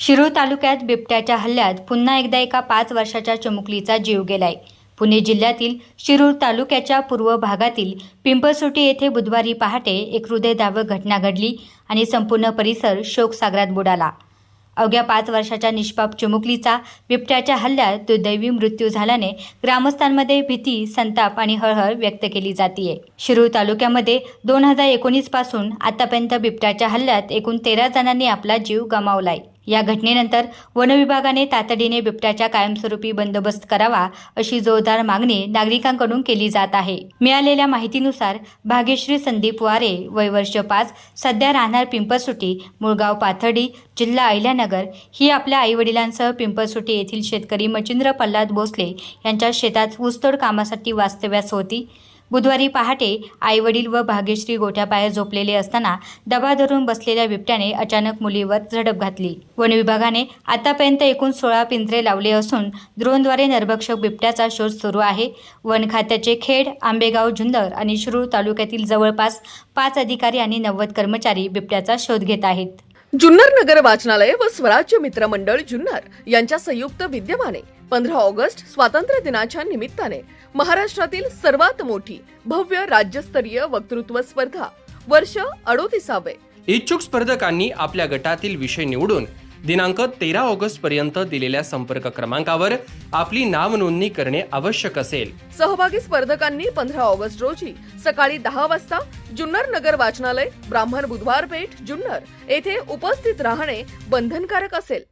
शिरूर तालुक्यात बिबट्याच्या हल्ल्यात पुन्हा एकदा एका 5 वर्षाच्या चिमुकलीचा जीव गेलाय। पुणे जिल्ह्यातील शिरूर तालुक्याच्या पूर्व भागातील पिंपळसोटी येथे बुधवारी पहाटे एक हृदयद्रावक घटना घडली आणि संपूर्ण परिसर शोकसागरात बुडाला। अवघ्या 5 वर्षाच्या निष्पाप चिमुकलीचा बिबट्याच्या हल्ल्यात दुर्दैवी मृत्यू झाल्याने ग्रामस्थांमध्ये भीती, संताप आणि हळहळ व्यक्त केली जाते। शिरूर तालुक्यामध्ये 2019 पासून आतापर्यंत बिबट्याच्या हल्ल्यात एकूण 13 जणांनी आपला जीव गमावलाय। या घटनेनंतर वन विभागाने तातडीने बिबट्याचा कायमस्वरूपी बंदोबस्त करावा अशी जोरदार मागणी नागरिकांकडून केली जात आहे। मिळालेल्या माहितीनुसार भाग्यश्री संदीप वारे, वय वर्ष 5, सध्या राहणार पिंपळसुटी, मूळगाव पाथर्डी, जिल्हा अहिल्यानगर, ही आपल्या आईवडिलांसह पिंपळसुटी येथील शेतकरी मच्छिंद्र प्रल्हाद भोसले यांच्या शेतात ऊसतोड कामासाठी वास्तव्यास होती। बुधवारी पहाटे आईवडील व भाग्यश्री गोठ्याबाहेर झोपलेले असताना दबा धरून बसलेल्या बिबट्याने अचानक मुलीवर झडप घातली। वन विभागाने आतापर्यंत एकूण 16 पिंजरे लावले असून ड्रोनद्वारे नरभक्षक बिबट्याचा शोध सुरू आहे। वन खात्याचे खेड, आंबेगाव, जुन्नर आणि शिरूर तालुक्यातील जवळपास 5 अधिकारी आणि 90 कर्मचारी बिबट्याचा शोध घेत आहेत। जुन्नर नगर वाचनालय व स्वराज्य मित्र मंडळ जुन्नर यांच्या संयुक्त विद्यमाने 15 ऑगस्ट स्वातंत्र्य दिनाच्या निमित्ताने महाराष्ट्रातील सर्वात मोठी भव्य राज्यस्तरीय वक्तृत्व स्पर्धा वर्ष 38वे इच्छुक स्पर्धकांनी आपल्या गटातील विषय निवडून दिनांक 13 ऑगस्ट पर्यंत दिलेल्या संपर्क क्रमांकावर आपली नाव नोंदणी करणे आवश्यक असेल। सहभागी स्पर्धकांनी 15 ऑगस्ट रोजी सकाळी 10 वाजता जुन्नर नगर वाचनालय, ब्राह्मण बुधवार पेठ, जुन्नर येथे उपस्थित राहणे बंधनकारक असेल।